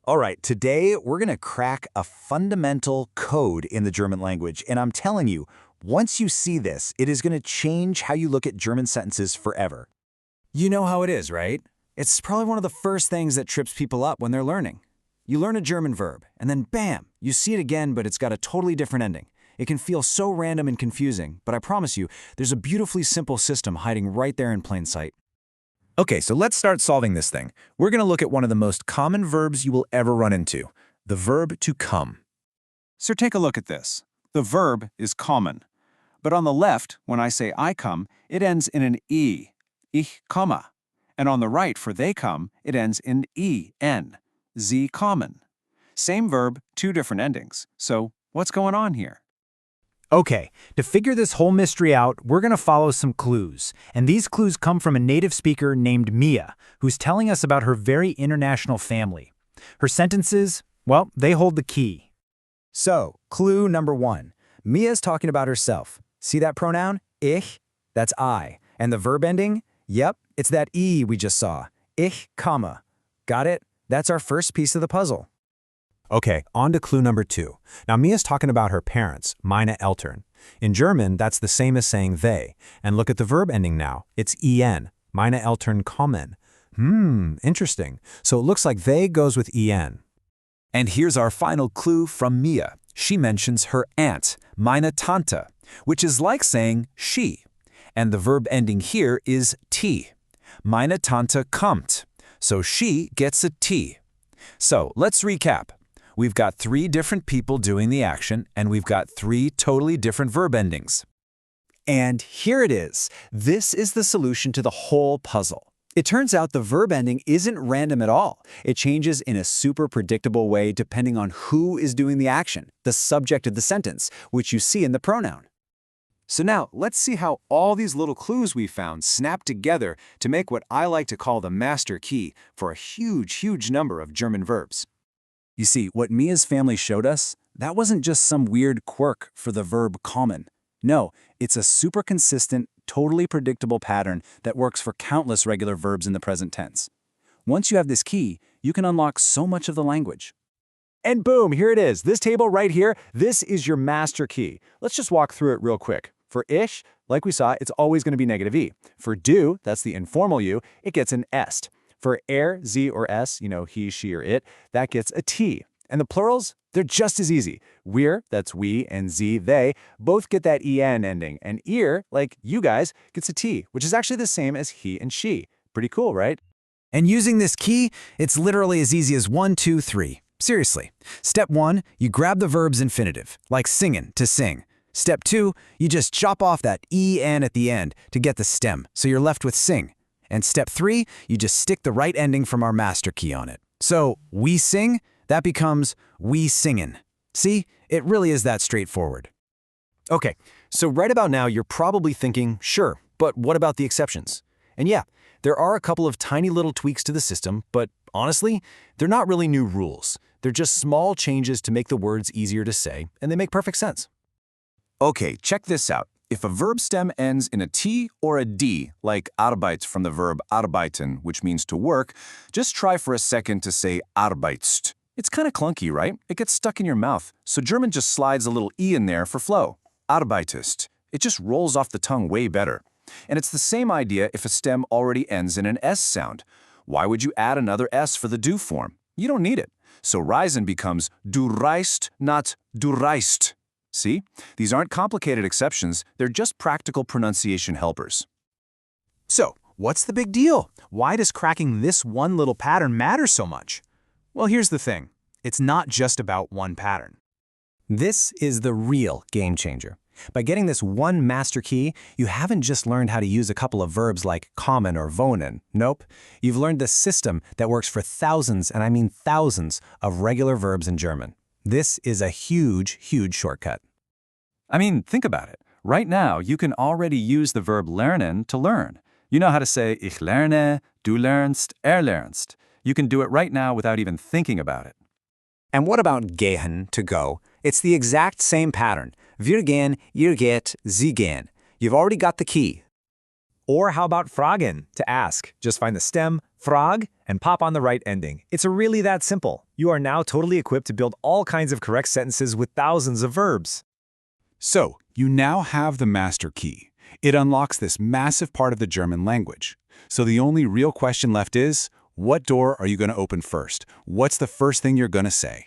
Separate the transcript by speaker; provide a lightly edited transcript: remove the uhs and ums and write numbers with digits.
Speaker 1: All right, today we're going to crack a fundamental code in the German language, and I'm telling you, once you see this, it is going to change how you look at German sentences forever.
Speaker 2: You know how it is, right? It's probably one of the first things that trips people up when they're learning. You learn a German verb, and then bam, you see it again, but it's got a totally different ending. It can feel so random and confusing, but I promise you, there's a beautifully simple system hiding right there in plain sight.
Speaker 3: Okay, so let's start solving this thing. We're going to look at one of the most common verbs you will ever run into, the verb to come.
Speaker 4: So take a look at this. The verb is kommen. But on the left, when I say I come, it ends in an E, ich komme. And on the right, for they come, it ends in en, sie kommen. Same verb, two different endings. So what's going on here?
Speaker 5: Okay, to figure this whole mystery out, we're going to follow some clues. And these clues come from a native speaker named Mia, who's telling us about her very international family. Her sentences, well, they hold the key.
Speaker 2: So, clue number 1. Mia's talking about herself. See that pronoun? Ich? That's I. And the verb ending? Yep, it's that E we just saw. Ich komme. Got it? That's our first piece of the puzzle.
Speaker 6: Okay, on to clue number 2. Now, Mia's talking about her parents, meine Eltern. In German, that's the same as saying they. And look at the verb ending now. It's en, meine Eltern kommen. Interesting. So it looks like they goes with en.
Speaker 3: And here's our final clue from Mia. She mentions her aunt, meine Tante, which is like saying she. And the verb ending here is t. Meine Tante kommt. So she gets a t. So let's recap. We've got 3 different people doing the action, and we've got 3 totally different verb endings.
Speaker 2: And here it is. This is the solution to the whole puzzle. It turns out the verb ending isn't random at all. It changes in a super predictable way depending on who is doing the action, the subject of the sentence, which you see in the pronoun.
Speaker 4: So now, let's see how all these little clues we found snap together to make what I like to call the master key for a huge number of German verbs.
Speaker 2: You see, what Mia's family showed us, that wasn't just some weird quirk for the verb kommen. No, it's a super consistent, totally predictable pattern that works for countless regular verbs in the present tense. Once you have this key, you can unlock so much of the language.
Speaker 5: And boom, here it is. This table right here, this is your master key. Let's just walk through it real quick. For ich, like we saw, it's always going to be negative E. For du, that's the informal U, it gets an est. For er, sie, or es, he, she, or it, that gets a t. And the plurals, they're just as easy. Wir, that's we, and sie, they, both get that en ending. And ihr, like you guys, gets a t, which is actually the same as he and she. Pretty cool, right?
Speaker 2: And using this key, it's literally as easy as 1, 2, 3. Seriously. Step 1, you grab the verb's infinitive, like singin', to sing. Step 2, you just chop off that en at the end to get the stem, so you're left with sing. And step 3, you just stick the right ending from our master key on it. So, we sing, that becomes we singin'. See, it really is that straightforward.
Speaker 7: Okay, so right about now you're probably thinking, sure, but what about the exceptions? And yeah, there are a couple of tiny little tweaks to the system, but honestly, they're not really new rules. They're just small changes to make the words easier to say, and they make perfect sense.
Speaker 4: Okay, check this out. If a verb stem ends in a T or a D, like arbeit from the verb arbeiten, which means to work, just try for a second to say arbeitst. It's kind of clunky, right? It gets stuck in your mouth, so German just slides a little E in there for flow. Arbeitest. It just rolls off the tongue way better. And it's the same idea if a stem already ends in an S sound. Why would you add another S for the do form? You don't need it. So reisen becomes du reist, not du reist. See? These aren't complicated exceptions, they're just practical pronunciation helpers.
Speaker 5: So, what's the big deal? Why does cracking this one little pattern matter so much? Well, here's the thing. It's not just about one pattern.
Speaker 6: This is the real game changer. By getting this one master key, you haven't just learned how to use a couple of verbs like kommen or wohnen. Nope. You've learned the system that works for thousands, and I mean thousands, of regular verbs in German. This is a huge shortcut.
Speaker 4: I mean, think about it. Right now, you can already use the verb lernen to learn. You know how to say ich lerne, du lernst, lernst. You can do it right now without even thinking about it.
Speaker 2: And what about gehen, to go? It's the exact same pattern. Wir gehen, ihr geht, sie gehen. You've already got the key.
Speaker 5: Or how about fragen, to ask? Just find the stem, frag, and pop on the right ending. It's really that simple. You are now totally equipped to build all kinds of correct sentences with thousands of verbs.
Speaker 3: So, you now have the master key. It unlocks this massive part of the German language. So the only real question left is, what door are you going to open first? What's the first thing you're going to say?